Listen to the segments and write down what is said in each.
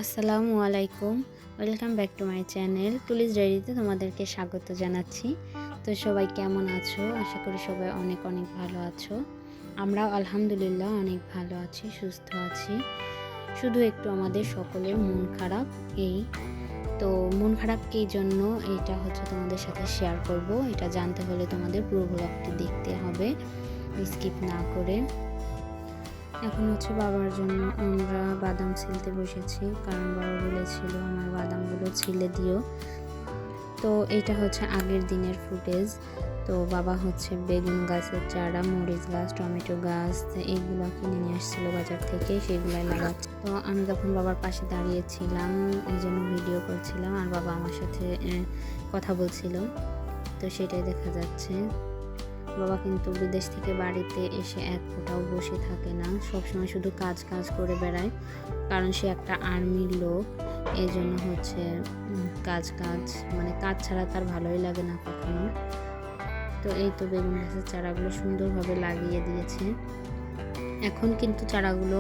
আসসালামু আলাইকুম। Welcome back to my channel Tuli's ডায়েরিতে তোমাদেরকে স্বাগত জানাচ্ছি। তো সবাই কেমন আছো? আশা করি সবাই অনেক অনেক ভালো আছো। আমরাও আলহামদুলিল্লাহ অনেক ভালো আছি, সুস্থ আছি। শুধু একটু আমাদের সকলের মন খারাপ এই। তো মন খারাপ কী জন্য এইটা তোমাদের সাথে শেয়ার করব। এটা জানতে হলে তোমাদের পুরো ব্লগটি দেখতে হবে স্কিপ না করে। এখন বাবার জন্য আমরা বাদাম ছিলতে বসেছি, কারণ বাবা বলেছিল আমার বাদামগুলো ছিলে দিও। তো এটা আগের দিনের ফুটেজ। তো বাবা বেগুন গাছের চারা, মরিচ গাছ, টমেটো গাছ এইগুলো কিনে নিয়ে আসছিলো বাজার থেকে, সেগুলাই লাগাচ্ছে। তো আমি যখন বাবার পাশে দাঁড়িয়েছিলাম এই জন্য ভিডিও করছিলাম, আর বাবা আমার সাথে কথা বলছিল। তো সেটাই দেখা যাচ্ছে। বাবা কিন্তু বিদেশ থেকে বাড়িতে এসে এক ফোঁটাও বসে থাকে না, সবসময় শুধু কাজ কাজ করে বেড়ায়, কারণ সে একটা আর্মির লোক। এই জন্য কাজ কাজ মানে কাজ ছাড়া তার ভালোই লাগে না কখনো। তো এই তো বেগুন গাছের চারাগুলো সুন্দরভাবে লাগিয়ে দিয়েছে। এখন কিন্তু চারাগুলো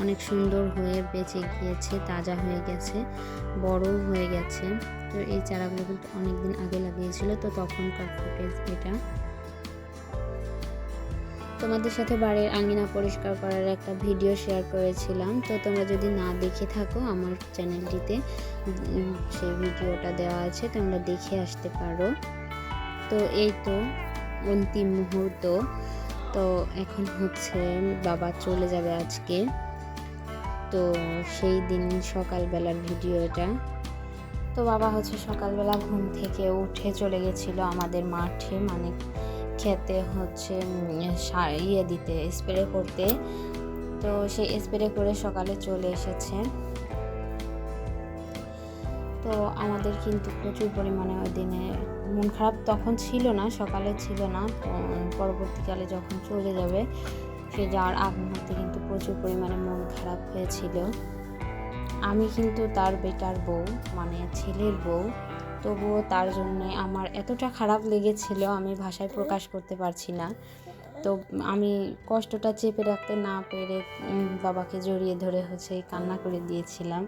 অনেক সুন্দর হয়ে বেঁচে গিয়েছে, তাজা হয়ে গেছে, বড়ও হয়ে গেছে। তো এই চারাগুলো কিন্তু অনেকদিন আগে লাগিয়েছিল, তো তখনকার ফুটেজ এটা। তোমাদের সাথে বাড়ির আঙিনা পরিষ্কার করার একটা ভিডিও শেয়ার করেছিলাম। তো তোমরা যদি না দেখে থাকো, আমার চ্যানেলটিতে সেই ভিডিওটা দেওয়া আছে, তোমরা দেখে আসতে পারো। তো এই তো অন্তিম মুহূর্ত। তো এখন বাবা চলে যাবে আজকে। তো সেই দিন সকালবেলার ভিডিও এটা। তো বাবা সকালবেলা ঘুম থেকে উঠে চলে গেছিল আমাদের মাঠে, মানে খেতে দিতে, স্প্রে করতে। তো সে স্প্রে করে সকালে চলে এসেছে। তো আমাদের কিন্তু প্রচুর পরিমাণে ওই দিনে মন খারাপ তখন ছিল না, সকালে ছিল না, পরবর্তীকালে যখন চলে যাবে সে যাওয়ার আগ মুহূর্তে কিন্তু প্রচুর পরিমাণে মন খারাপ হয়েছিল। আমি কিন্তু তার বেটার বউ, মানে ছেলের বউ, তবুও তার জন্যে আমার এতটা খারাপ লেগেছিল, আমি ভাষায় প্রকাশ করতে পারছি না। তো আমি কষ্টটা চেপে রাখতে না পেরে বাবাকে জড়িয়ে ধরে কান্না করে দিয়েছিলাম।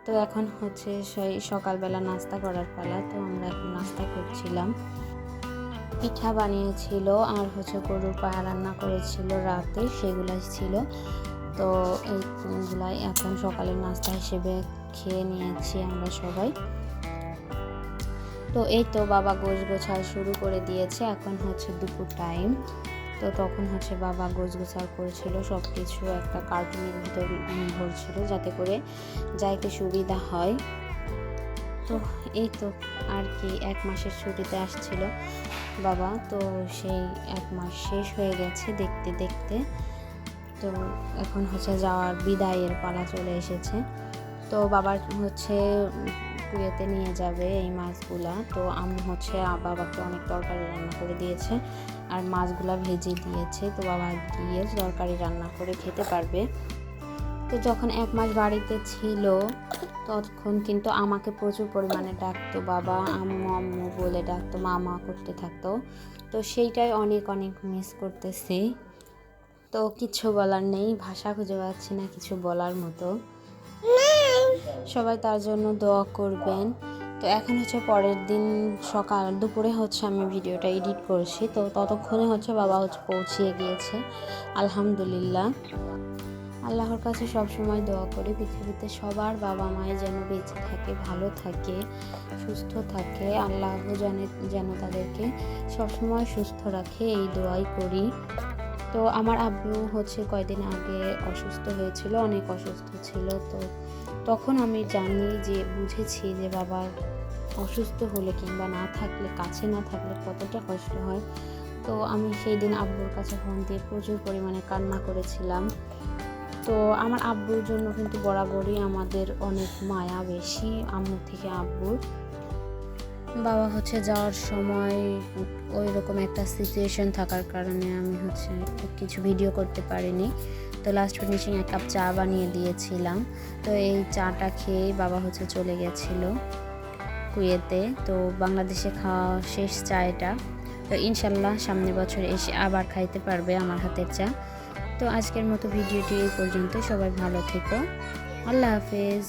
তো এখন সেই সকালবেলা নাস্তা করার পালা। তো আমরা এখন নাস্তা করছিলাম। পিঠা বানিয়েছিল, আর গরুর পায়া রান্না করেছিল রাতে, সেগুলাই ছিল। তো এইগুলাই এখন সকালের নাস্তা হিসেবে খেয়ে নিয়েছি আমরা সবাই। তো এই তো বাবা গোছগাছ শুরু করে দিয়েছে। এখন দুপুর টাইম। তো তখন বাবা গোছগাছ করেছিল, সব কিছু একটা কার্টুনের ভিতর ভরছিল, যাতে করে যাইতে সুবিধা হয়। তো এই তো আর কি, 1 মাসের ছুটিতে আসছিল বাবা। তো সেই 1 মাস শেষ হয়ে গেছে দেখতে দেখতে। তো এখন যাওয়ার বিদায়ের পালা চলে এসেছে। তো বাবার কুয়েতে নিয়ে যাবে এই মাছগুলা। তো আমি বাবাকে অনেক তরকারি রান্না করে দিয়েছে, আর মাছগুলা ভেজে দিয়েছে। তো বাবা গিয়ে তরকারি রান্না করে খেতে পারবে। তো যখন 1 মাস বাড়িতে ছিল তখন কিন্তু আমাকে প্রচুর পরিমাণে ডাকতো, বাবা আম্মু আম্মু বলে ডাকতো, মামা করতে থাকতো। তো সেইটাই অনেক অনেক মিস করতেছি। তো কিছু বলার নেই, ভাষা খুঁজে পাচ্ছি না কিছু বলার মতো। সবাই তার জন্য দোয়া করবেন। তো এখন পরের দিন সকাল দুপুরে আমি ভিডিওটা এডিট করছি। তো ততক্ষণে বাবা পৌঁছিয়ে গিয়েছে, আলহামদুলিল্লাহ। আল্লাহর কাছে সবসময় দোয়া করি পৃথিবীতে সবার বাবা মায়ের যেন বেঁচে থাকে, ভালো থাকে, সুস্থ থাকে। আল্লাহ যেন তাদেরকে সবসময় সুস্থ রাখে, এই দোয়াই করি। তো আমার আব্বু কয়দিন আগে অসুস্থ হয়েছিল, অনেক অসুস্থ ছিল। তো তখন আমি বুঝেছি যে বাবা অসুস্থ হলে কিংবা না থাকলে, কাছে না থাকলে কতটা কষ্ট হয়। তো আমি সেই দিন আব্বুর কাছে ফোন দিয়ে প্রচুর পরিমাণে কান্না করেছিলাম। তো আমার আব্বুর জন্য কিন্তু বরাবরই আমাদের অনেক মায়া বেশি, আম্মুর থেকে আব্বুর। বাবা যাওয়ার সময় ওই রকম একটা সিচুয়েশন থাকার কারণে আমি কিছু ভিডিও করতে পারিনি। তো লাস্ট ফিনিশিং 1 কাপ চা বানিয়ে দিয়েছিলাম। তো এই চাটা খেয়েই বাবা চলে গেছিল কুয়েতে। তো বাংলাদেশে খাওয়া শেষ চা এটা। তো ইনশাল্লাহ সামনের বছর এসে আবার খাইতে পারবে আমার হাতের চা। তো আজকের মতো ভিডিওটি এই পর্যন্ত। সবাই ভালো থেকো। আল্লাহ হাফেজ।